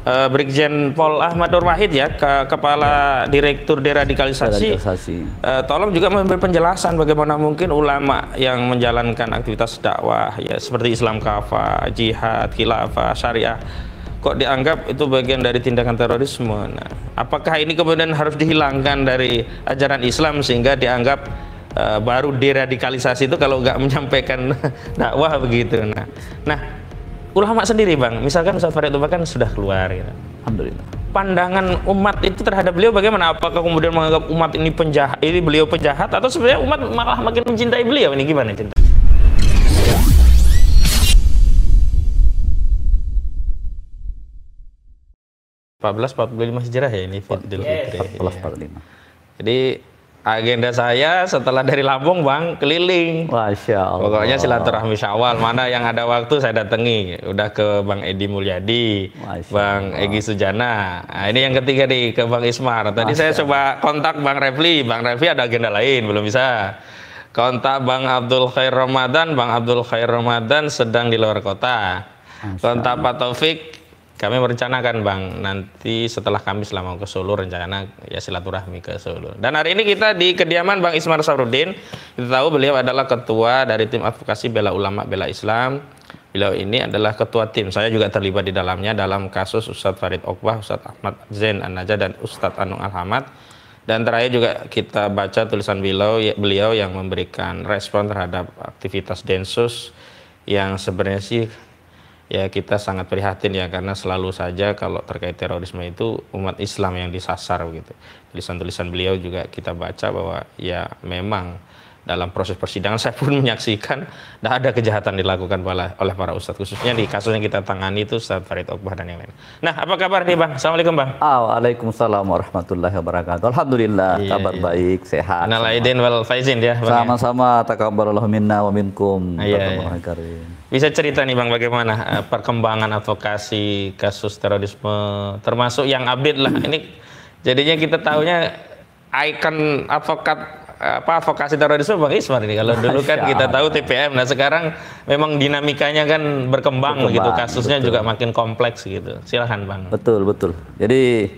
Brigjen Pol Ahmad Nur Wahid ya, Kepala Direktur Deradikalisasi. Tolong juga memberi penjelasan bagaimana mungkin ulama yang menjalankan aktivitas dakwah ya seperti Islam Kafah, jihad, khilafah, syariah kok dianggap itu bagian dari tindakan terorisme. Nah, apakah ini kemudian harus dihilangkan dari ajaran Islam sehingga dianggap baru deradikalisasi itu kalau nggak menyampaikan dakwah begitu. Nah, ulama sendiri Bang, misalkan Ustaz Farid Tuba kan sudah keluar gitu. Alhamdulillah. Pandangan umat itu terhadap beliau bagaimana? Apakah kemudian menganggap umat ini penjahat, ini beliau penjahat, atau sebenarnya umat malah makin mencintai beliau? Ini gimana cinta? Empat 45 Hijrah ya ini Idul Fitri. 1445. Jadi agenda saya setelah dari Lampung Bang keliling. Masya Allah. Pokoknya silaturahmi Syawal, mana yang ada waktu saya datangi. Udah ke Bang Edi Mulyadi, Bang Egy Sujana. Nah, ini yang ketiga nih ke Bang Ismar. Tadi saya coba kontak Bang Refli. Bang Refli ada agenda lain, belum bisa. Kontak Bang Abdul Khair Ramadan. Bang Abdul Khair Ramadan sedang di luar kota. Kontak Pak Taufik. Kami merencanakan Bang, nanti setelah kami selama ke Solo rencana ya silaturahmi ke Solo. Dan hari ini kita di kediaman Bang Ismar Sahrudin. Kita tahu beliau adalah ketua dari tim advokasi bela ulama bela Islam. Beliau ini adalah ketua tim. Saya juga terlibat di dalamnya dalam kasus Ustadz Farid Oqbah, Ustadz Ahmad Zain An-Najah dan Ustadz Anung Al-Hamad. Dan terakhir juga kita baca tulisan beliau yang memberikan respon terhadap aktivitas Densus yang sebenarnya sih ya kita sangat prihatin ya, karena selalu saja kalau terkait terorisme itu umat Islam yang disasar begitu. Tulisan-tulisan beliau juga kita baca bahwa ya memang dalam proses persidangan saya pun menyaksikan ada kejahatan dilakukan oleh para ustadz, khususnya di kasus yang kita tangani itu Ustadz Farid Oqbah dan yang lain. Nah, apa kabar nih Bang? Assalamualaikum Bang. Waalaikumsalam warahmatullahi wabarakatuh. Alhamdulillah, kabar baik, sehat. Innal aidin wal faizin ya Bang. Sama-sama, takabbalallahu minna wa minkum. Bisa cerita nih Bang bagaimana perkembangan advokasi kasus terorisme, termasuk yang update lah. Ini jadinya kita tahunya ikon advokasi terorisme Bang Ismar ini. Kalau dulu kan kita tahu TPM, nah sekarang memang dinamikanya kan berkembang gitu, kasusnya juga makin kompleks gitu. Silahkan Bang. Betul. Jadi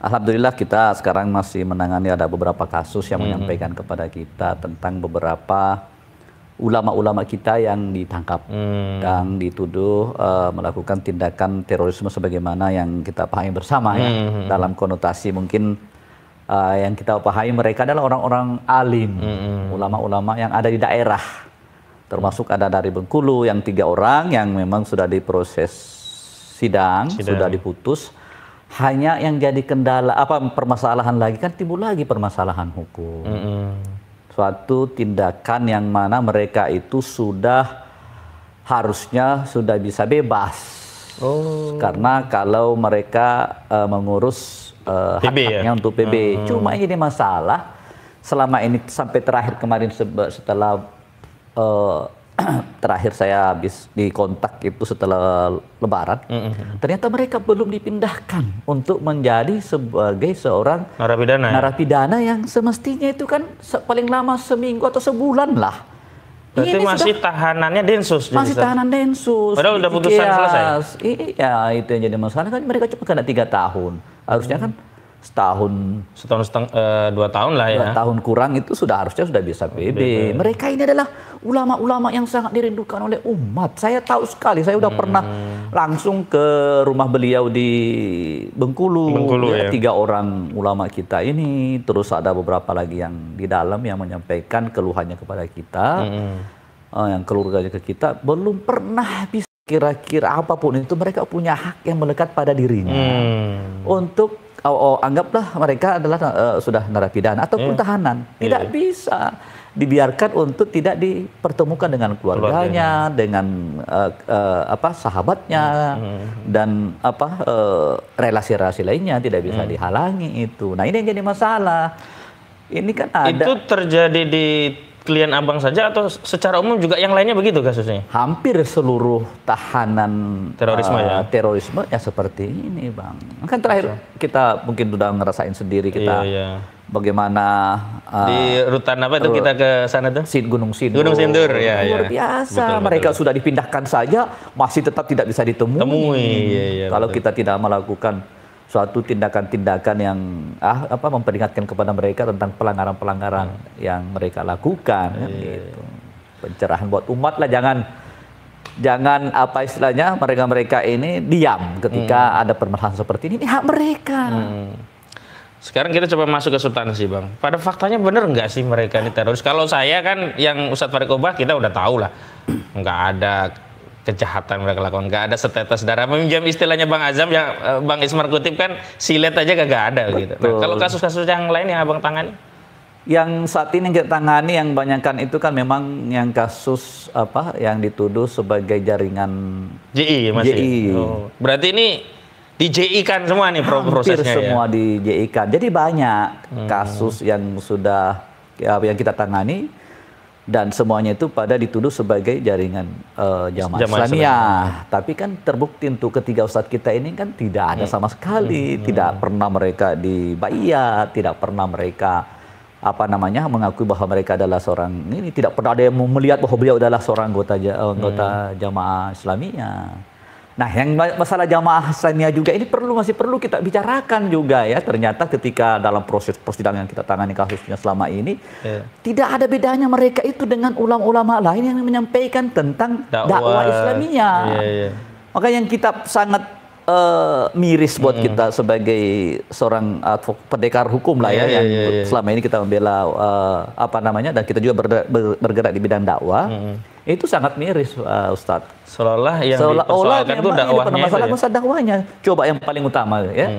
alhamdulillah kita sekarang masih menangani ada beberapa kasus yang menyampaikan kepada kita tentang beberapa ulama-ulama kita yang ditangkap dan dituduh melakukan tindakan terorisme sebagaimana yang kita pahami bersama ya. Dalam konotasi mungkin yang kita pahami mereka adalah orang-orang alim, ulama-ulama yang ada di daerah, termasuk ada dari Bengkulu yang 3 orang yang memang sudah diproses sidang. Sudah diputus. Hanya yang jadi kendala permasalahan lagi kan timbul lagi permasalahan hukum. Suatu tindakan yang mana mereka itu harusnya sudah bisa bebas. Karena kalau mereka mengurus hak-haknya untuk PB. Cuma ini masalah selama ini sampai terakhir kemarin setelah terakhir saya habis dikontak itu setelah Lebaran, ternyata mereka belum dipindahkan untuk menjadi sebagai seorang narapidana yang semestinya itu kan paling lama seminggu atau sebulan lah. Berarti ini masih tahanannya Densus. Masih tahanan Densus. Padahal udah putusan selesai. Iya, itu yang jadi masalah kan mereka cuma kena 3 tahun. Harusnya kan setahun 2 tahun lah ya. 2 tahun kurang itu harusnya sudah bisa PB. Mereka ini adalah ulama-ulama yang sangat dirindukan oleh umat. Saya tahu sekali, saya udah pernah langsung ke rumah beliau di Bengkulu ya. 3 orang ulama kita ini, terus ada beberapa lagi yang di dalam yang menyampaikan keluhannya kepada kita, yang keluarganya ke kita, belum pernah bisa kira-kira apapun itu mereka punya hak yang melekat pada dirinya untuk anggaplah mereka adalah sudah narapidana ataupun tahanan, tidak bisa dibiarkan untuk tidak dipertemukan dengan keluarganya, dengan sahabatnya dan relasi-relasi lainnya, tidak bisa dihalangi itu. Nah, ini yang jadi masalah. Ini kan ada. Itu terjadi di klien Abang saja atau secara umum juga yang lainnya begitu kasusnya? Hampir seluruh tahanan terorisme ya seperti ini Bang. Kan terakhir kita mungkin sudah ngerasain sendiri kita bagaimana di rutan apa itu kita ke sana tuh? Gunung Sindur. Gunung Sindur, ya. Luar biasa. Betul, mereka sudah dipindahkan saja, masih tetap tidak bisa ditemui. Kalau kita tidak melakukan suatu tindakan-tindakan yang memperingatkan kepada mereka tentang pelanggaran-pelanggaran yang mereka lakukan, kan, gitu. Pencerahan buat umat lah, jangan apa istilahnya mereka ini diam ketika ada permasalahan seperti ini hak mereka. Sekarang kita coba masuk ke substansi, Bang. Pada faktanya benar nggak sih mereka ini teroris? Kalau saya kan yang Ustadz Farid Qobah kita udah tahu lah, nggak ada kejahatan mereka lakukan, nggak ada setetes darah. Meminjam istilahnya Bang Azam yang Bang Ismar kutip kan, silet aja nggak ada gitu. Nah, kalau kasus-kasus yang lain yang Abang tangani? Yang saat ini kita tangani yang banyakkan itu kan memang yang kasus yang dituduh sebagai jaringan JI masih. JI. Oh, berarti ini di JI kan semua nih prosesnya. Hampir semua di JI kan. Jadi banyak kasus yang sudah yang kita tangani. Dan semuanya itu pada dituduh sebagai jaringan jamaah Islamiyah. Tapi kan terbukti untuk ketiga ustadz kita ini kan tidak ada sama sekali. Tidak pernah mereka dibayat, tidak pernah mereka mengakui bahwa mereka adalah seorang ini. Tidak pernah ada yang melihat bahwa beliau adalah seorang anggota jamaah Islamiyah. Nah, yang masalah jamaah Islamiyah juga ini masih perlu kita bicarakan juga ya. Ternyata ketika dalam proses persidangan kita tangani kasusnya selama ini, tidak ada bedanya mereka itu dengan ulama-ulama lain yang menyampaikan tentang dakwah Islamiyah. Maka yang kita sangat miris buat kita sebagai seorang pendekar hukum lah ya, yang selama ini kita membela dan kita juga bergerak di bidang dakwah. Itu sangat miris, Ustadz. Seolah-olah yang dipersoalkan itu dakwahnya. Dakwahnya. Coba yang paling utama ya,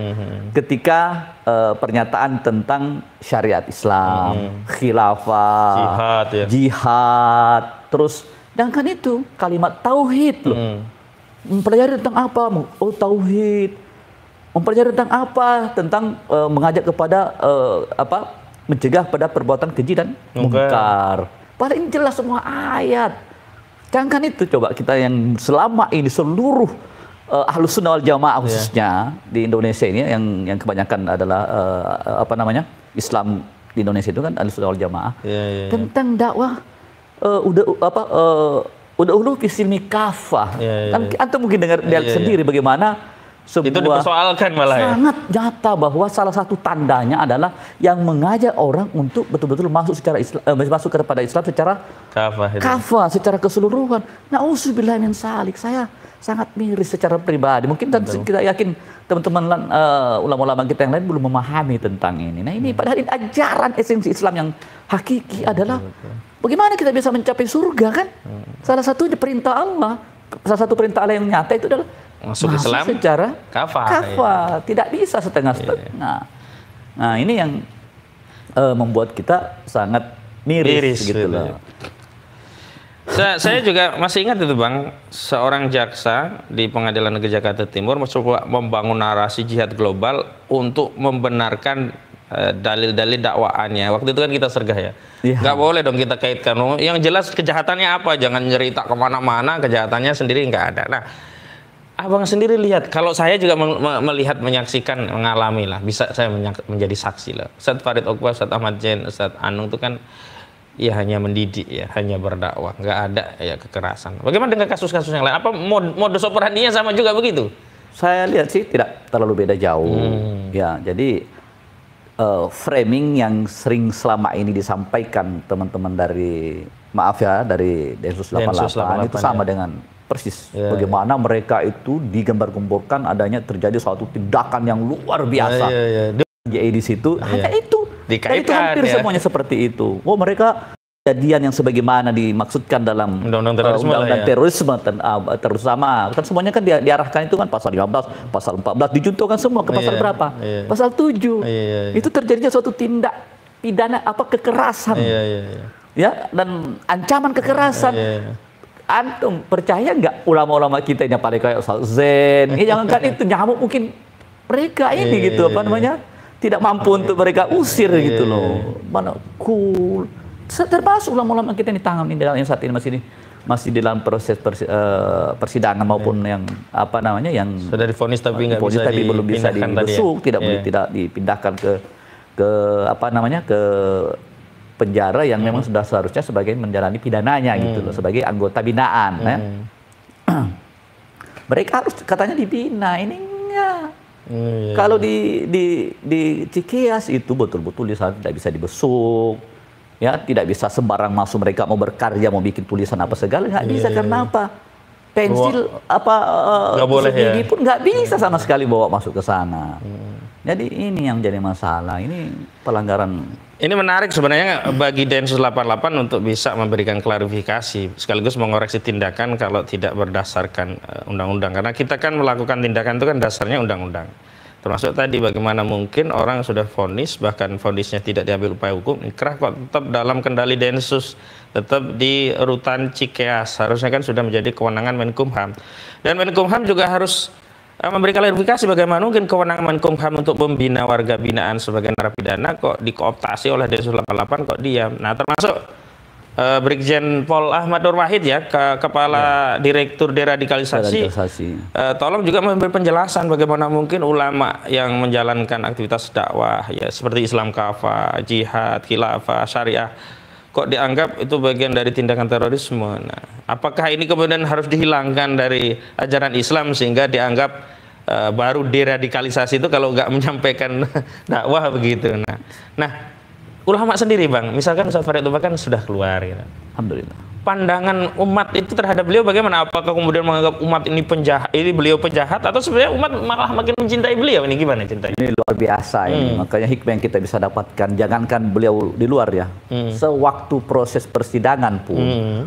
ketika pernyataan tentang syariat Islam, khilafah, jihad, terus sedangkan itu kalimat tauhid loh. Mempelajari tentang apa? Oh, tauhid. Mempelajari tentang apa? Tentang mengajak kepada mencegah pada perbuatan keji dan mungkar. Paling jelas semua ayat. Jangan itu, coba kita yang selama ini seluruh Ahlus Sunnah wal Jamaah khususnya di Indonesia ini yang kebanyakan adalah Islam di Indonesia itu kan Ahlus Sunnah wal Jamaah tentang dakwah udah ulu fisilmi kafah. Kan antum mungkin lihat sendiri bagaimana sebuah, itu dipersoalkan malah sangat nyata bahwa salah satu tandanya adalah yang mengajak orang untuk betul-betul masuk secara masuk kepada Islam secara kafah secara keseluruhan. Nauzubillah min salik. Saya sangat miris secara pribadi. Mungkin kita yakin teman-teman ulama-ulama kita yang lain belum memahami tentang ini. Nah, ini padahal ajaran esensi Islam yang hakiki adalah bagaimana kita bisa mencapai surga kan? Salah satunya perintah Allah. Salah satu perintah Allah yang nyata itu adalah masuk Islam secara kafah. Tidak bisa setengah-setengah. Nah, ini yang membuat kita sangat miris gitu loh. Saya juga masih ingat itu, Bang, seorang jaksa di Pengadilan Negeri Jakarta Timur mencoba membangun narasi jihad global untuk membenarkan dalil-dalil dakwaannya. Waktu itu kan kita sergah ya. Nggak boleh dong kita kaitkan. Yang jelas kejahatannya apa, jangan cerita kemana-mana, kejahatannya sendiri nggak ada. Nah, Abang sendiri lihat, kalau saya juga melihat, menyaksikan, mengalami lah, bisa saya menjadi saksi lah. Ustadz Farid Qobah, Ustadz Ahmad Zain, Ustadz Anung itu kan ya hanya mendidik ya, hanya berdakwah, nggak ada ya kekerasan. Bagaimana dengan kasus-kasus yang lain? Apa modus operandinya sama juga begitu? Saya lihat sih tidak terlalu beda jauh. Ya, jadi framing yang sering selama ini disampaikan teman-teman dari Densus 88 itu sama dengan persis bagaimana mereka itu digembar-gemborkan adanya terjadi suatu tindakan yang luar biasa. Jadi di situ hanya itu. Dan itu hampir semuanya seperti itu. Oh, mereka kejadian yang sebagaimana dimaksudkan dalam undang-undang terorisme terutama kan semuanya kan diarahkan itu kan pasal 15, pasal 14 dijuntukan semua ke pasal berapa? Pasal 7. Itu terjadinya suatu tindak pidana kekerasan. Ya, dan ancaman kekerasan. Antum percaya nggak ulama-ulama kita yang paling kayak Ustaz Zain, jangankan itu nyamuk mungkin mereka ini tidak mampu untuk mereka usir gitu loh. Mana cool. Termasuk ulama-ulama kita yang ditangani yang saat ini masih dalam proses persidangan maupun yang yang sudah divonis tapi nggak bisa belum bisa dibesuk, tidak boleh tidak dipindahkan ke ke penjara yang memang sudah seharusnya sebagai menjalani pidananya gitu loh, sebagai anggota binaan. Mereka harus katanya dibina, ini enggak. Kalau di Cikeas itu betul-betul di sana tidak bisa dibesuk, ya tidak bisa sembarang masuk, mereka mau berkarya mau bikin tulisan apa segala nggak bisa. Karena apa? Pensil segigi pun nggak bisa sama sekali bawa masuk ke sana. Jadi ini yang jadi masalah, ini pelanggaran. Ini menarik sebenarnya bagi Densus 88 untuk bisa memberikan klarifikasi sekaligus mengoreksi tindakan kalau tidak berdasarkan undang-undang. Karena kita kan melakukan tindakan itu kan dasarnya undang-undang. Termasuk tadi bagaimana mungkin orang sudah vonis, bahkan vonisnya tidak diambil upaya hukum, ikrah kok tetap dalam kendali Densus, tetap di rutan Cikeas. Harusnya kan sudah menjadi kewenangan Menkumham. Dan Menkumham juga harus memberi klarifikasi bagaimana mungkin kewenangan Menkumham untuk membina warga binaan sebagai narapidana kok dikooptasi oleh Densus 88 kok diam. Nah, termasuk Brigjen Pol Ahmad Nur Wahid ya, Kepala Direktur Deradikalisasi. Tolong juga memberi penjelasan bagaimana mungkin ulama yang menjalankan aktivitas dakwah ya seperti Islam Kafah, jihad, khilafah, syariah kok dianggap itu bagian dari tindakan terorisme. Nah, apakah ini kemudian harus dihilangkan dari ajaran Islam sehingga dianggap baru deradikalisasi itu kalau nggak menyampaikan dakwah begitu. Nah, ulama sendiri Bang, misalkan Ustaz Farid kan sudah keluar gitu. Alhamdulillah. Pandangan umat itu terhadap beliau bagaimana? Apakah kemudian menganggap umat ini penjahat, ini beliau penjahat, atau sebenarnya umat malah makin mencintai beliau? Ini gimana cintanya? Ini luar biasa ini. Makanya hikmah yang kita bisa dapatkan, jangankan beliau di luar ya, sewaktu proses persidangan pun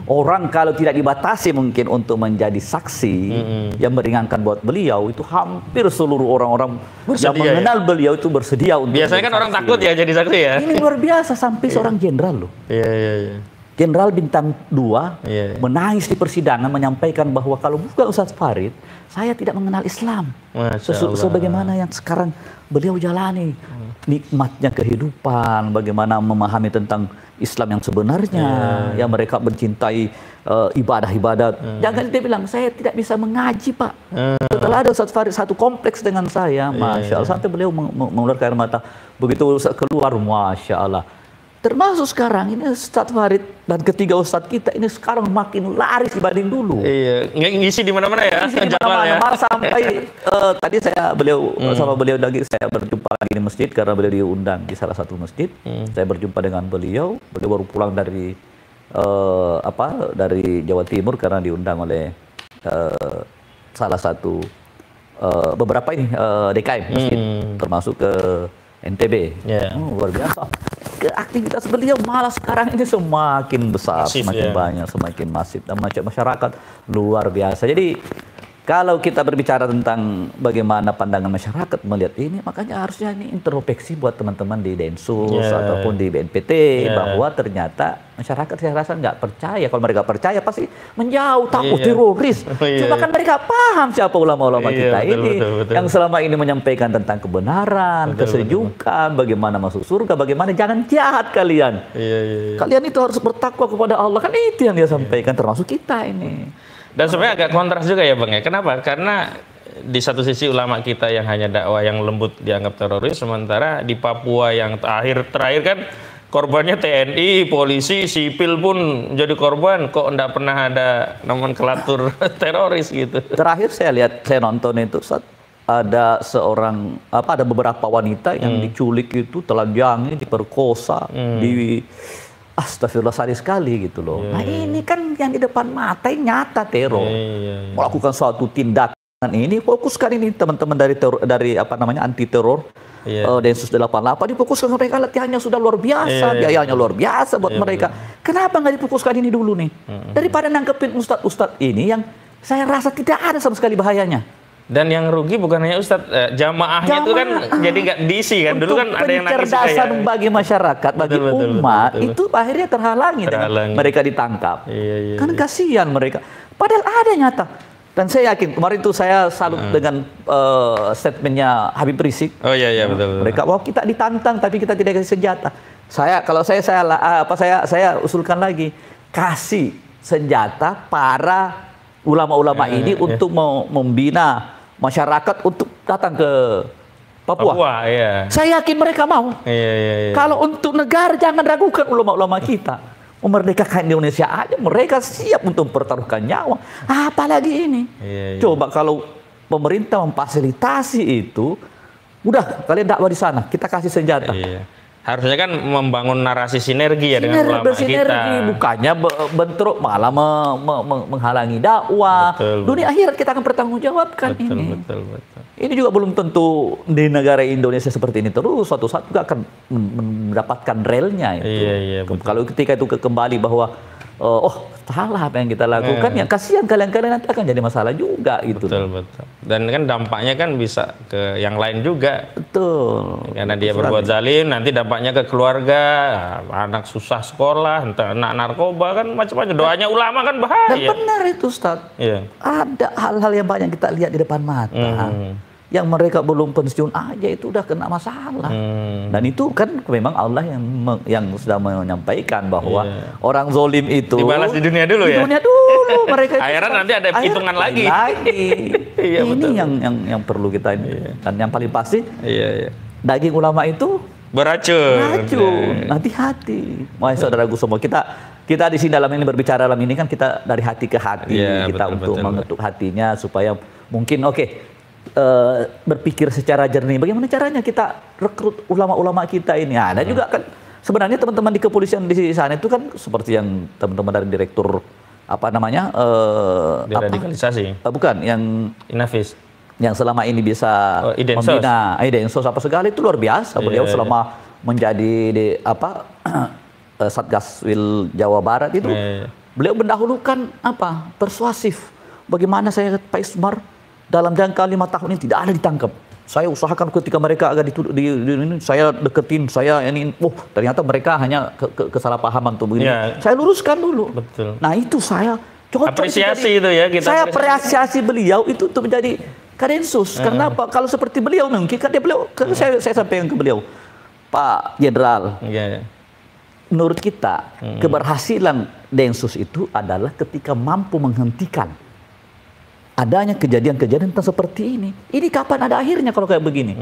orang kalau tidak dibatasi mungkin untuk menjadi saksi yang meringankan buat beliau, itu hampir seluruh orang-orang yang mengenal beliau itu bersedia untuk biasanya kan orang takut ya jadi saksi ya. Ini luar biasa, sampai seorang jenderal loh. Iya. Jenderal bintang 2 menangis di persidangan menyampaikan bahwa kalau bukan Ustaz Farid, saya tidak mengenal Islam. Sebagaimana yang sekarang beliau jalani, nikmatnya kehidupan, bagaimana memahami tentang Islam yang sebenarnya, yang mereka mencintai ibadah-ibadah. Jangan dia bilang, saya tidak bisa mengaji Pak. Setelah ada Ustaz Farid satu kompleks dengan saya, Masya Allah, sampai beliau mengeluarkan air mata. Begitu keluar, Masya Allah. Termasuk sekarang ini Ustaz Farid dan ketiga Ustadz kita ini sekarang makin laris dibanding dulu. Iya, ngisi di mana-mana ya. Ngisi di mana-mana. Sampai tadi sama beliau lagi saya berjumpa di masjid karena beliau diundang di salah satu masjid. Saya berjumpa dengan beliau baru pulang dari dari Jawa Timur karena diundang oleh salah satu beberapa ini DKM masjid, termasuk ke NTB. Luar biasa. Aktivitas beliau malah sekarang ini semakin besar, semakin banyak, semakin masif, dan masyarakat luar biasa. Jadi kalau kita berbicara tentang bagaimana pandangan masyarakat melihat ini, makanya harusnya ini introspeksi buat teman-teman di Densus ataupun di BNPT, bahwa ternyata masyarakat saya rasa nggak percaya. Kalau mereka percaya pasti menjauh, takut teroris. Cuma kan mereka paham siapa ulama-ulama kita ini yang selama ini menyampaikan tentang kebenaran, kesejukan, bagaimana masuk surga, bagaimana jangan jahat kalian. Kalian itu harus bertakwa kepada Allah, kan itu yang dia sampaikan, termasuk kita ini. Dan sebenarnya agak kontras juga ya Bang ya. Kenapa? Karena di satu sisi ulama kita yang hanya dakwah yang lembut dianggap teroris, sementara di Papua yang terakhir kan korbannya TNI, polisi, sipil pun jadi korban, kok enggak pernah ada nomenklatur teroris gitu. Terakhir saya nonton itu ada ada beberapa wanita yang diculik itu, telanjangi, diperkosa, Astagfirullah, sadis sekali gitu loh. Nah ini kan yang di depan mata ini nyata teror. Melakukan suatu tindakan ini, fokuskan ini teman-teman dari anti teror Densus 88 difokuskan, mereka latihannya sudah luar biasa, biayanya luar biasa buat mereka. Kenapa nggak difokuskan ini dulu nih? Daripada nangkepin ustadz-ustadz ini yang saya rasa tidak ada sama sekali bahayanya. Dan yang rugi bukan hanya Ustadz, jamaahnya itu kan jadi nggak diisi kan. Dulu kan ada yang nangis. Pencerdasan bagi masyarakat, bagi umat, itu akhirnya terhalangi. Mereka ditangkap. Kan kasihan mereka. Padahal ada nyata. Dan saya yakin, kemarin itu saya salut dengan statementnya Habib Rizik. Oh iya betul. Mereka, wah kita ditantang tapi kita tidak kasih senjata. Saya usulkan lagi, kasih senjata para ulama-ulama ini untuk membina masyarakat untuk datang ke Papua. Iya. Saya yakin mereka mau. Iya. Kalau untuk negara jangan ragukan ulama-ulama kita. Memerdekakan Indonesia aja mereka siap untuk mempertaruhkan nyawa. Apalagi ini. Iya. Coba kalau pemerintah memfasilitasi itu, udah kalian dakwah di sana, kita kasih senjata. Iya. Harusnya kan membangun narasi sinergi ya dengan ulama kita. Bukannya bentrok malah menghalangi dakwah. Betul, Dunia akhirat kita akan bertanggungjawabkan ini. Betul. Ini juga belum tentu di negara Indonesia seperti ini terus. Suatu saat juga akan mendapatkan relnya itu. Iya, kalau ketika itu kembali bahwa salah apa yang kita lakukan, ya kasihan kalian nanti akan jadi masalah juga gitu. Betul. Dan kan dampaknya kan bisa ke yang lain juga. Betul. Karena dia berbuat zalim, nanti dampaknya ke keluarga, anak susah sekolah, entah anak narkoba kan macam-macam. Doanya ulama kan bahaya. Dan benar itu, Ustaz. Iya. Ada hal-hal yang banyak kita lihat di depan mata. Yang mereka belum pensiun aja itu udah kena masalah. Dan itu kan memang Allah yang sudah menyampaikan bahwa orang zolim itu dibalas di dunia dulu ya. Di dunia dulu mereka. Akhirat nanti ada hitungan lagi. Iya, ini yang perlu kita ini. Dan yang paling pasti daging ulama itu beracun. Hati-hati. Wahai saudaraku semua, kita di sini dalam ini berbicara dalam ini kan kita dari hati ke hati, kita untuk mengetuk hatinya supaya mungkin berpikir secara jernih. Bagaimana caranya kita rekrut ulama-ulama kita ini? Ada juga kan sebenarnya teman-teman di kepolisian di sana itu kan seperti yang teman-teman dari direktur deradikalisasi. Bukan, yang Inafis. Yang selama ini bisa membina Densus apa segala itu luar biasa. Beliau selama menjadi Satgas Wil Jawa Barat itu beliau mendahulukan persuasif. Bagaimana saya Pak Ismar dalam jangka 5 tahun ini tidak ada ditangkap. Saya usahakan ketika mereka agak ini saya deketin, ternyata mereka hanya kesalahpahaman tuh begini. Saya luruskan dulu. Betul. Nah itu saya apresiasi itu ya kita. Saya apresiasi beliau itu untuk menjadi Kadensus. Karena apa? Kalau seperti beliau mungkin kan saya sampaikan ke beliau, Pak Jenderal. Menurut kita keberhasilan Densus itu adalah ketika mampu menghentikan adanya kejadian-kejadian seperti ini. Ini kapan ada akhirnya kalau kayak begini?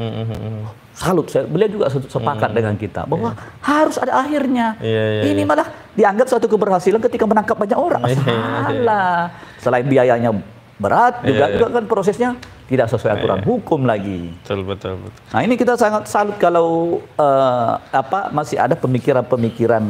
Salut, beliau juga sepakat dengan kita bahwa harus ada akhirnya. Ini malah dianggap suatu keberhasilan ketika menangkap banyak orang. Salah. Selain biayanya berat, juga kan prosesnya tidak sesuai aturan hukum lagi. Betul. Nah ini kita sangat salut kalau masih ada pemikiran-pemikiran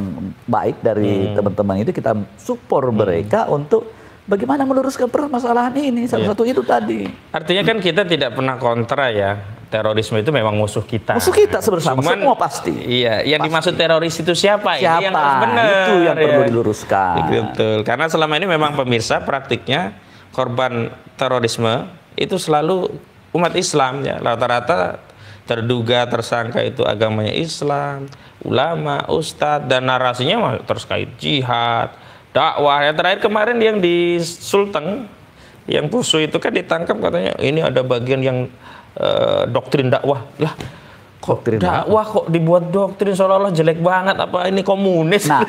baik dari teman-teman itu, kita support mereka untuk bagaimana meluruskan permasalahan ini. Salah satu itu tadi. Artinya kan kita tidak pernah kontra ya. Terorisme itu memang musuh kita. Musuh kita bersama, semua pasti. Iya, yang dimaksud teroris itu siapa? Ini yang harus benar. Itu yang perlu diluruskan. Betul. Karena selama ini memang pemirsa praktiknya korban terorisme itu selalu umat Islam ya. Rata-rata terduga tersangka itu agamanya Islam, ulama, ustadz, dan narasinya terkait jihad, dakwah. Yang terakhir kemarin yang di Sulteng, yang Pusu itu kan ditangkap katanya ini ada bagian yang doktrin dakwah. Lah, kok dakwah kok dibuat doktrin seolah-olah jelek banget, apa ini komunis? Nah,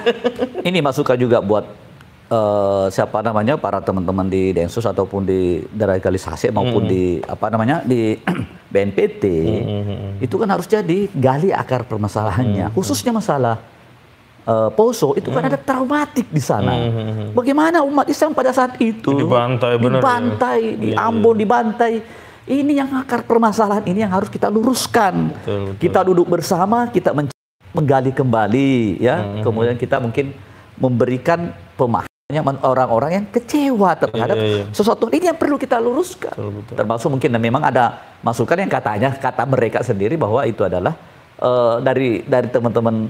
ini masukan juga buat para teman-teman di Densus ataupun di deradikalisasi maupun di di BNPT. Itu kan harus jadi gali akar permasalahannya, khususnya masalah Poso itu kan ada traumatik di sana. Bagaimana umat Islam pada saat itu dibantai, di Ambon dibantai. Ini yang akar permasalahan ini yang harus kita luruskan. Betul. Kita duduk bersama, kita menggali kembali, ya. Kemudian kita mungkin memberikan pemahaman orang-orang yang kecewa terhadap sesuatu ini yang perlu kita luruskan. Betul. Termasuk mungkin memang ada masukan yang kata mereka sendiri bahwa itu adalah dari teman-teman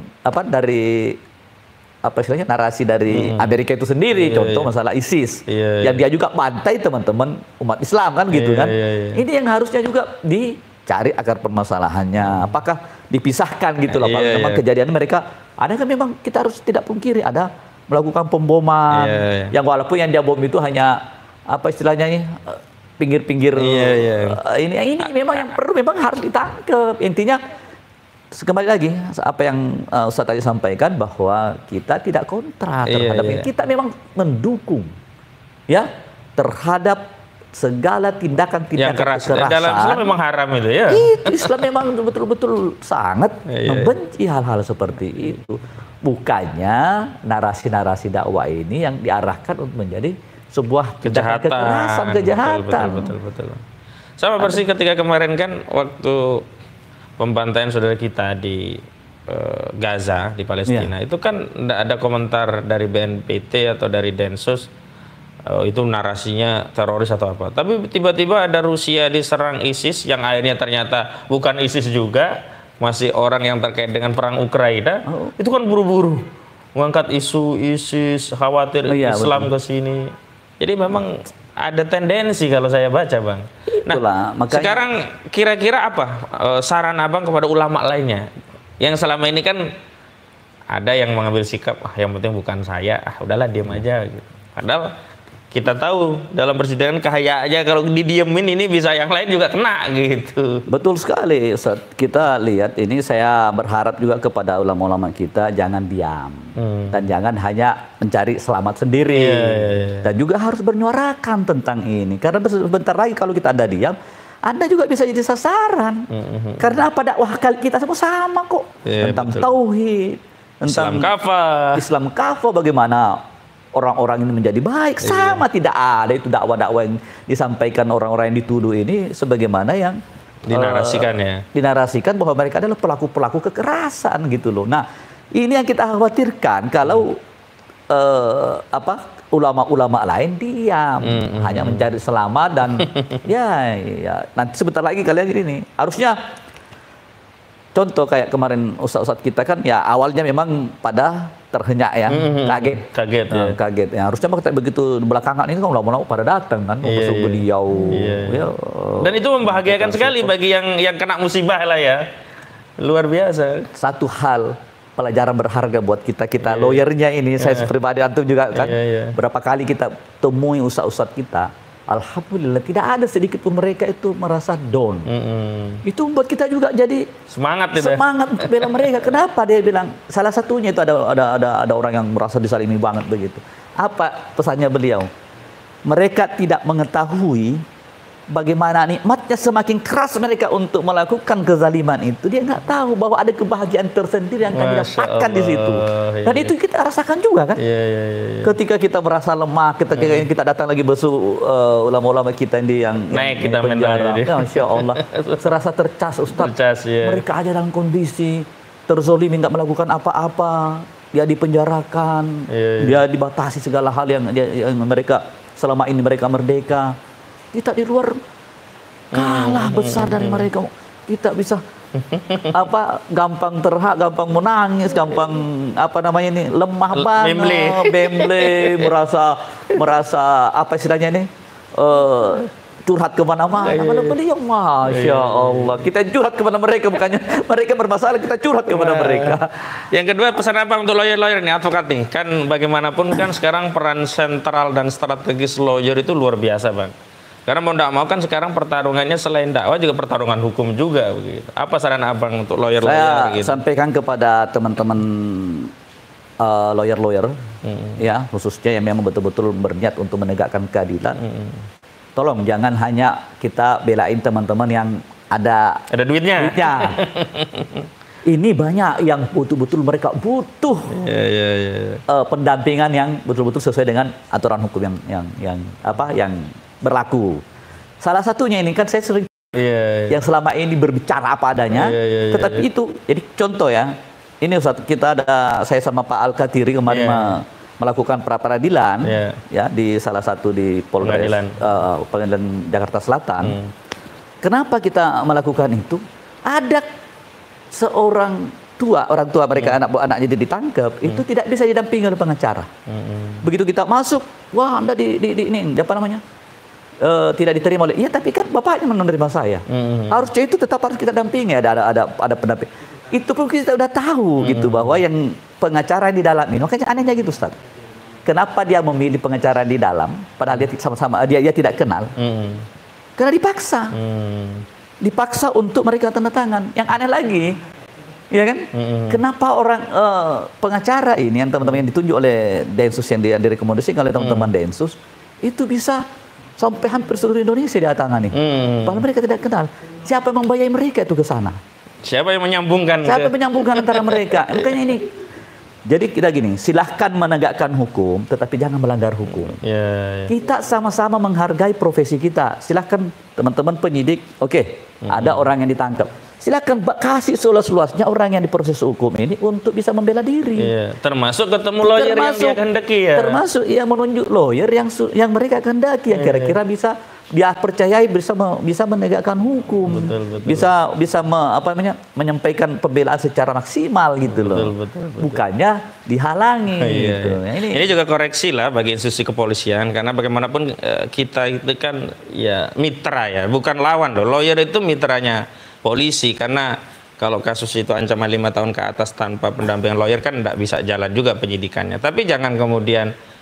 istilahnya narasi dari Amerika itu sendiri, contoh masalah ISIS yang dia juga bantai teman-teman umat Islam kan gitu kan. Ini yang harusnya juga dicari akar permasalahannya, apakah dipisahkan gitu loh. Kalau memang kejadian mereka ada kan, memang kita harus tidak pungkiri ada melakukan pemboman yang walaupun yang dia bom itu hanya istilahnya ini pinggir-pinggir ini memang yang perlu memang harus ditangkap. Intinya kembali lagi apa yang Ustaz tadi sampaikan, bahwa kita tidak kontra terhadap ini. Kita memang mendukung ya terhadap segala tindakan-tindakan kekerasan. Dalam Islam memang haram itu ya. Itu Islam memang betul-betul sangat membenci hal-hal seperti itu. Bukannya narasi-narasi dakwah ini yang diarahkan untuk menjadi sebuah tindakan kekerasan, kejahatan. Betul. Sama persis ketika kemarin kan waktu pembantaian saudara kita di Gaza, di Palestina, itu kan tidak ada komentar dari BNPT atau dari Densus, itu narasinya teroris atau apa. Tapi tiba-tiba ada Rusia diserang ISIS, yang akhirnya ternyata bukan ISIS juga, masih orang yang terkait dengan perang Ukraina. Itu kan buru-buru mengangkat isu ISIS, khawatir Islam ke sini. Jadi memang ada tendensi kalau saya baca, Bang. Nah, makanya, sekarang kira-kira apa saran Abang kepada ulama lainnya? Yang selama ini kan ada yang mengambil sikap, yang penting bukan saya, udahlah diam aja. Gitu. Padahal kita tahu dalam persidangan kayak aja kalau didiemin ini bisa yang lain juga kena gitu. Betul sekali. Kita lihat ini, saya berharap juga kepada ulama-ulama kita jangan diam. Dan jangan hanya mencari selamat sendiri. Dan juga harus bernyuarakan tentang ini. Karena sebentar lagi kalau kita ada diam, Anda juga bisa jadi sasaran. Karena pada kita semua sama kok. Tentang tauhid, tentang Islam kafah, bagaimana orang-orang ini menjadi baik. Sama tidak ada itu dakwah-dakwah yang disampaikan orang-orang yang dituduh ini sebagaimana yang dinarasikan bahwa mereka adalah pelaku-pelaku kekerasan gitu loh. Nah, ini yang kita khawatirkan kalau ulama-ulama lain diam, hanya mencari selamat dan ya nanti sebentar lagi kalian ini harusnya contoh kayak kemarin ustadz kita kan ya awalnya memang pada terhenyak ya, kaget ya. Harusnya begitu belakangan ini kan lama-lama pada datang kan untuk beliau. Dan itu membahagiakan sekali bagi yang kena musibah lah ya, luar biasa. Satu hal pelajaran berharga buat kita lawyernya ini, saya pribadi, antum juga kan, berapa kali kita temui ustadz kita, alhamdulillah tidak ada sedikit pun mereka itu merasa down. Itu membuat kita juga jadi semangat untuk bela mereka. Kenapa dia bilang? Salah satunya itu ada orang yang merasa disalimi banget begitu. Apa pesannya beliau? Mereka tidak mengetahui bagaimana nikmatnya semakin keras mereka untuk melakukan kezaliman itu. Dia nggak tahu bahwa ada kebahagiaan tersendiri yang akan didapatkan di situ. Dan itu kita rasakan juga kan. Ketika kita merasa lemah, ketika kita datang lagi besuk ulama-ulama kita yang naik kita penjara. Ya, Masya Allah. Serasa tercas, Ustaz. Mereka aja dalam kondisi terzolimi, nggak melakukan apa-apa. Dia dipenjarakan, dia dibatasi segala hal yang mereka selama ini mereka merdeka. Kita di luar kalah besar dari mereka. Kita bisa gampang terhak, gampang menangis, gampang lemah banget, bemble, merasa apa istilahnya ini, curhat kemana-mana. Beliau, Masya Allah, kita curhat kepada mereka, bukannya mereka bermasalah, kita curhat kepada mereka. Yang kedua, pesan apa untuk lawyer-lawyer nih, advokat nih? Kan bagaimanapun kan sekarang peran sentral dan strategis lawyer itu luar biasa, Bang. Karena mau tidak mau kan sekarang pertarungannya selain dakwah juga pertarungan hukum juga begitu. Apa saran Abang untuk lawyer-lawyer gitu? Saya sampaikan kepada teman-teman lawyer-lawyer ya, khususnya yang memang betul-betul berniat untuk menegakkan keadilan. Tolong jangan hanya kita belain teman-teman yang ada duitnya. Ini banyak yang betul-betul mereka butuh pendampingan yang betul-betul sesuai dengan aturan hukum yang berlaku. Salah satunya ini kan saya sering yang selama ini berbicara apa adanya, tetapi itu jadi contoh ya. Ini Ustaz, saya sama Pak Al-Katiri kemarin melakukan pra-peradilan ya di salah satu di Pengadilan Jakarta Selatan. Kenapa kita melakukan itu? Ada seorang orang tua mereka anak-anaknya ditangkap, itu tidak bisa didampingi oleh pengacara. Begitu kita masuk, wah Anda ini apa namanya? Tidak diterima oleh, iya tapi kan bapaknya menerima saya. Harusnya itu tetap harus kita dampingi, ada pendamping. Itu pun kita udah tahu gitu bahwa yang pengacara di dalam ini, makanya anehnya gitu Ustaz. Kenapa dia memilih pengacara di dalam padahal dia sama-sama dia tidak kenal? Karena dipaksa. Dipaksa untuk mereka tanda tangan. Yang aneh lagi, ya kan? Kenapa orang pengacara ini yang teman-teman yang ditunjuk oleh Densus yang direkomendasikan oleh teman-teman Densus itu bisa sampai hampir seluruh Indonesia dia tangani. Padahal mereka tidak kenal. Siapa yang membayar mereka itu ke sana? Siapa yang menyambungkan? Siapa yang menyambungkan antara mereka? Makanya ini. Jadi kita gini, silahkan menegakkan hukum, tetapi jangan melanggar hukum. Kita sama-sama menghargai profesi kita. Silahkan teman-teman penyidik, ada orang yang ditangkap. Silahkan kasih seluas-luasnya orang yang diproses hukum ini untuk bisa membela diri. Termasuk ketemu lawyer yang dia kehendaki ya. Termasuk menunjuk lawyer yang mereka kehendaki, yang kira-kira bisa dia percayai bisa menegakkan hukum, bisa menyampaikan pembelaan secara maksimal gitu loh. Betul. Bukannya dihalangi. Gitu. Ini juga koreksi lah bagi institusi kepolisian, karena bagaimanapun kita itu kan ya mitra ya, bukan lawan loh. Lawyer itu mitranya polisi, karena kalau kasus itu ancaman 5 tahun ke atas tanpa pendampingan lawyer kan tidak bisa jalan juga penyidikannya. Tapi jangan kemudian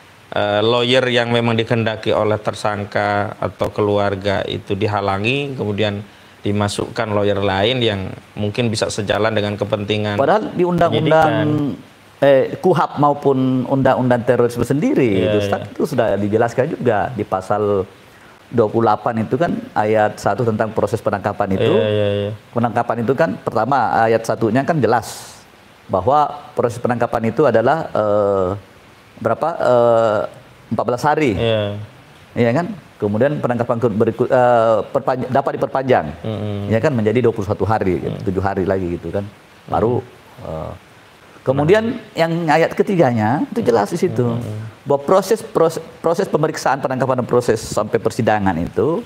lawyer yang memang dikehendaki oleh tersangka atau keluarga itu dihalangi, kemudian dimasukkan lawyer lain yang mungkin bisa sejalan dengan kepentingan. Padahal di undang-undang KUHP maupun undang-undang terorisme sendiri itu sudah dijelaskan juga di pasal 28 itu kan ayat 1 tentang proses penangkapan itu. Penangkapan itu kan pertama ayat 1-nya kan jelas bahwa proses penangkapan itu adalah 14 hari, ya kan? Kemudian penangkapan berikut dapat diperpanjang, ya kan, menjadi 21 hari, 7 hari lagi gitu kan, baru. Kemudian yang ayat ketiganya itu jelas di situ bahwa proses pemeriksaan penangkapan dan proses sampai persidangan itu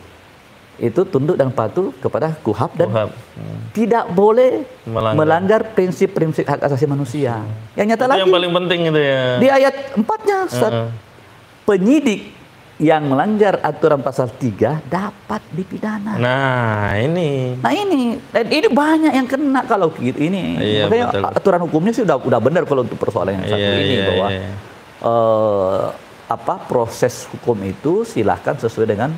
tunduk dan patuh kepada KUHP dan tidak boleh melanggar prinsip-prinsip hak asasi manusia. Yang nyata lagi yang paling penting itu ya. Di ayat 4-nya penyidik yang melanggar aturan pasal 3 dapat dipidana. Nah, ini dan ini banyak yang kena kalau gitu ini. Makanya betul. Aturan hukumnya sih udah benar kalau untuk persoalan yang satu ini bahwa proses hukum itu silahkan sesuai dengan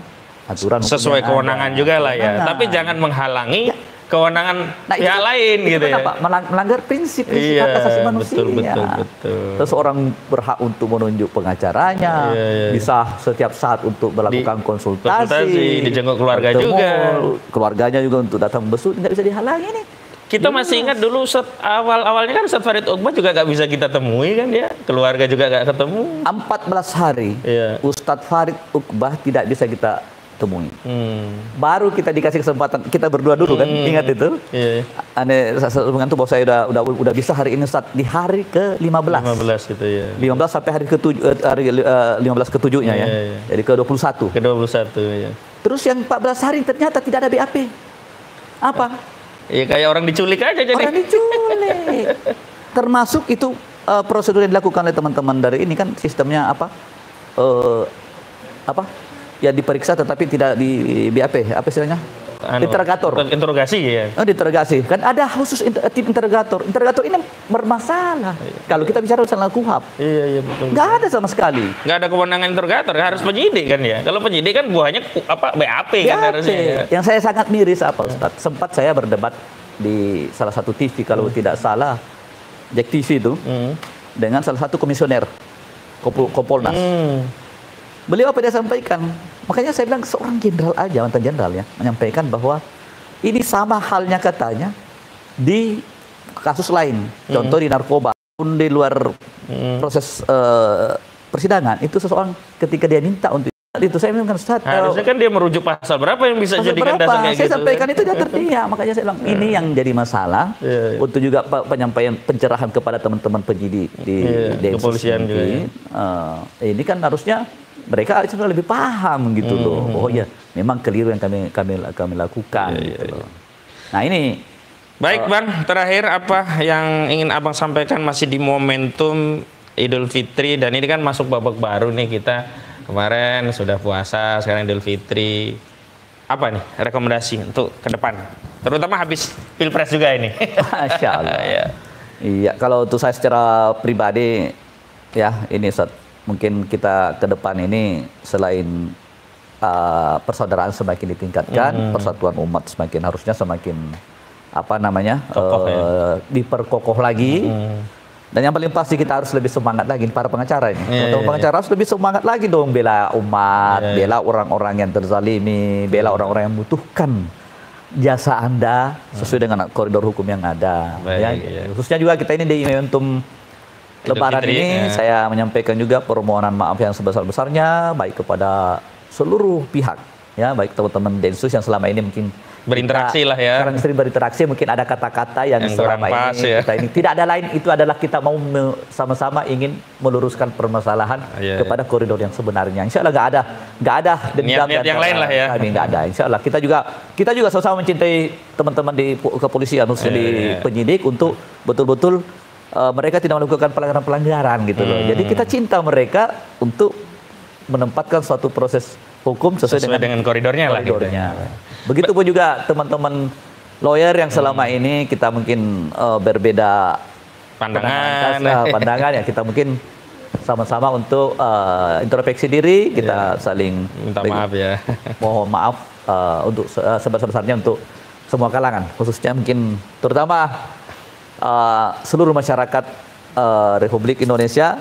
aturan sesuai kewenangan juga lah ya. Tapi jangan menghalangi kewenangan pihak lain gitu ya. Melanggar prinsip hak asasi manusia. Betul. Seseorang berhak untuk menunjuk pengacaranya, bisa setiap saat untuk melakukan konsultasi, dijenguk keluarga juga. Keluarganya juga untuk datang besuk, nggak bisa dihalangi nih. Kita masih ingat dulu awalnya kan Ustadz Farid Uqbah juga nggak bisa kita temui kan ya, keluarga juga nggak ketemu. 14 hari Ustadz Farid Uqbah tidak bisa kita temui. Baru kita dikasih kesempatan, kita berdua dulu kan, ingat itu? Aneh mengantuk bahwa saya udah bisa hari ini Ustadz, di hari ke-15. 15 gitu ya. 15 sampai hari ke-15 ke-7-nya ya. Jadi ke-21. Ke-21 ya. Terus yang 14 hari ternyata tidak ada BAP. Apa? Ya kayak orang diculik aja jadi. Orang diculik. Termasuk itu prosedur yang dilakukan oleh teman-teman dari ini kan sistemnya ya diperiksa tetapi tidak di BAP, apa istilahnya? Interogasi ya. Interogasi. Kan ada khusus tim interrogator. Interrogator ini bermasalah. Kalau kita bicara soal KUHP. Iya betul. Nggak ada sama sekali. Nggak ada kewenangan interrogator, harus penyidik kan ya. Kalau penyidik kan buahnya BAP kan harusnya. Ya. Yang saya sangat miris Ustaz? Sempat saya berdebat di salah satu TV kalau tidak salah, Jack TV itu dengan salah satu komisioner Kompolnas. Beliau apa dia sampaikan? Makanya saya bilang seorang jenderal aja, mantan jenderal ya, menyampaikan bahwa ini sama halnya katanya di kasus lain. Contoh di narkoba, pun di luar proses persidangan, itu seseorang ketika dia minta untuk itu, saya bilang Ustaz, harusnya kan dia merujuk pasal berapa yang bisa jadikan dasar kayak gitu. Saya sampaikan itu dia tertinggal. Makanya saya bilang ini yang jadi masalah untuk juga penyampaian pencerahan kepada teman-teman penyidik di kepolisian juga. Ini kan harusnya mereka sudah lebih paham gitu loh. Oh ya, memang keliru yang kami lakukan. Gitu. Nah ini. Baik Bang, terakhir apa yang ingin Abang sampaikan masih di momentum Idul Fitri, dan ini kan masuk babak baru nih kita. Kemarin sudah puasa, sekarang Idul Fitri. Apa nih rekomendasi untuk ke depan? Terutama habis Pilpres juga ini. Masya Allah. Iya, kalau untuk saya secara pribadi, ya ini mungkin kita ke depan ini selain persaudaraan semakin ditingkatkan, persatuan umat harusnya semakin diperkokoh lagi. Dan yang paling pasti kita harus lebih semangat lagi para pengacara ini. Teman-teman pengacara harus lebih semangat lagi dong bela umat, bela orang-orang yang terzalimi, bela orang-orang yang membutuhkan jasa Anda sesuai dengan koridor hukum yang ada. Khususnya juga kita ini di momentum Lebaran ini saya menyampaikan juga permohonan maaf yang sebesar-besarnya baik kepada seluruh pihak, ya, baik teman-teman Densus yang selama ini mungkin berinteraksi lah ya. Sekarang sering berinteraksi, mungkin ada kata-kata yang selama ini kita ini tidak ada lain, itu adalah kita mau sama-sama ingin meluruskan permasalahan kepada koridor yang sebenarnya. Insya Allah nggak ada niat-niat yang lain lah ya. Kami nggak ada. Insya Allah kita juga sama-sama mencintai teman-teman di kepolisian, khususnya di penyidik untuk betul-betul mereka tidak melakukan pelanggaran-pelanggaran gitu loh. Jadi kita cinta mereka untuk menempatkan suatu proses hukum sesuai dengan koridornya lah. Gitu. Begitupun juga teman-teman lawyer yang selama ini kita mungkin berbeda pandangan ya, kita mungkin sama-sama untuk introspeksi diri, kita saling minta maaf ya. Mohon maaf untuk sebesar-besarnya untuk semua kalangan, khususnya mungkin terutama seluruh masyarakat Republik Indonesia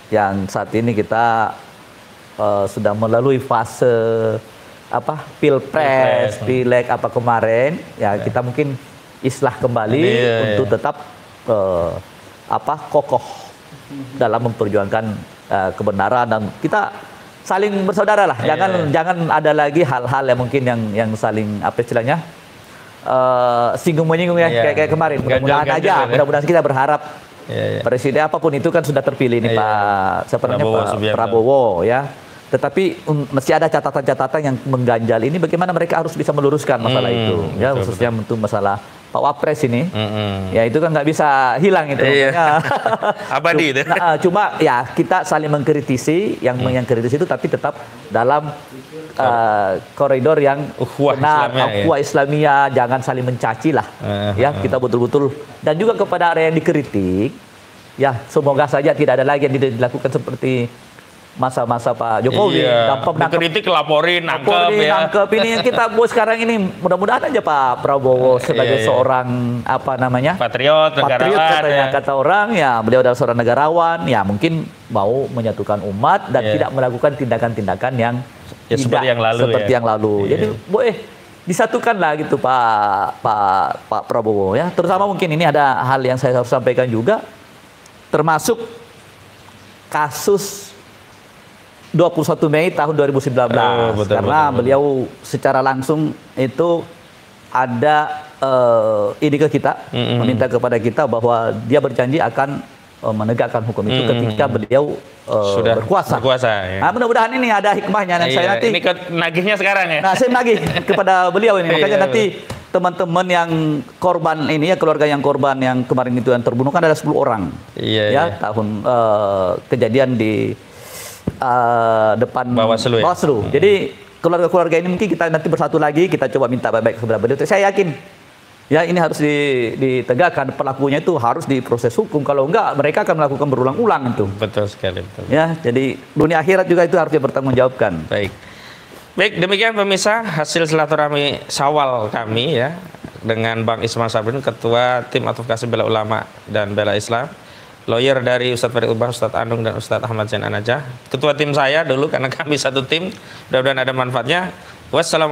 yang saat ini kita sudah melalui fase pilpres, pileg kemarin ya, kita mungkin islah kembali untuk tetap kokoh dalam memperjuangkan kebenaran, dan kita saling bersaudara lah. Jangan ada lagi hal-hal yang mungkin yang saling istilahnya singgung menyinggung ya, kayak kemarin. Mudah-mudahan kita berharap presiden apapun itu kan sudah terpilih nih Pak Prabowo ya. Tetapi mesti ada catatan-catatan yang mengganjal ini, bagaimana mereka harus bisa meluruskan masalah itu ya, khususnya untuk masalah Pak Wapres ini. Ya itu kan nggak bisa hilang itu. Abadi itu. Cuma ya kita saling mengkritisi, yang kritis itu tapi tetap dalam koridor yang benar, ukhuwah Islamiyah, jangan saling mencaci lah. Ya, kita betul-betul, dan juga kepada area yang dikritik, ya semoga saja tidak ada lagi yang dilakukan seperti masa-masa Pak Jokowi, kritik, laporin, nangkep ini yang kita buat sekarang ini. Mudah-mudahan aja Pak Prabowo sebagai seorang patriot katanya kata orang ya, beliau adalah seorang negarawan ya, mungkin mau menyatukan umat dan tidak melakukan tindakan-tindakan yang seperti yang lalu. Jadi boleh disatukanlah gitu Pak Prabowo ya. Terutama mungkin ini ada hal yang saya harus sampaikan juga, termasuk kasus 21 Mei tahun 2019. Karena beliau secara langsung itu ada ide ke kita, meminta kepada kita bahwa dia berjanji akan menegakkan hukum itu ketika beliau sudah berkuasa ya. Nah, mudah-mudahan ini ada hikmahnya, dan saya nanti ini nagihnya sekarang ya. Nah, saya nagih kepada beliau ini. Makanya nanti teman-teman yang korban ini ya, keluarga yang korban yang kemarin itu yang terbunuh kan ada 10 orang. Tahun kejadian di depan Bawaslu. Jadi keluarga-keluarga ini mungkin kita nanti bersatu lagi, kita coba minta baik-baik kepada beliau. Saya yakin ya ini harus ditegakkan, pelakunya itu harus diproses hukum. Kalau enggak, mereka akan melakukan berulang-ulang itu. Betul sekali. Betul. Ya, jadi dunia akhirat juga itu harus dipertanggungjawabkan. Baik, demikian pemirsa hasil silaturahmi Syawal kami ya dengan Bang Ismar Sabrin, Ketua Tim Advokasi Bela Ulama dan Bela Islam, lawyer dari Ustadz Farid Ubah, Ustadz Anung, dan Ustadz Ahmad Zain An-Najah. Ketua tim saya dulu karena kami satu tim. Mudah-mudahan ada manfaatnya. Wassalamualaikum.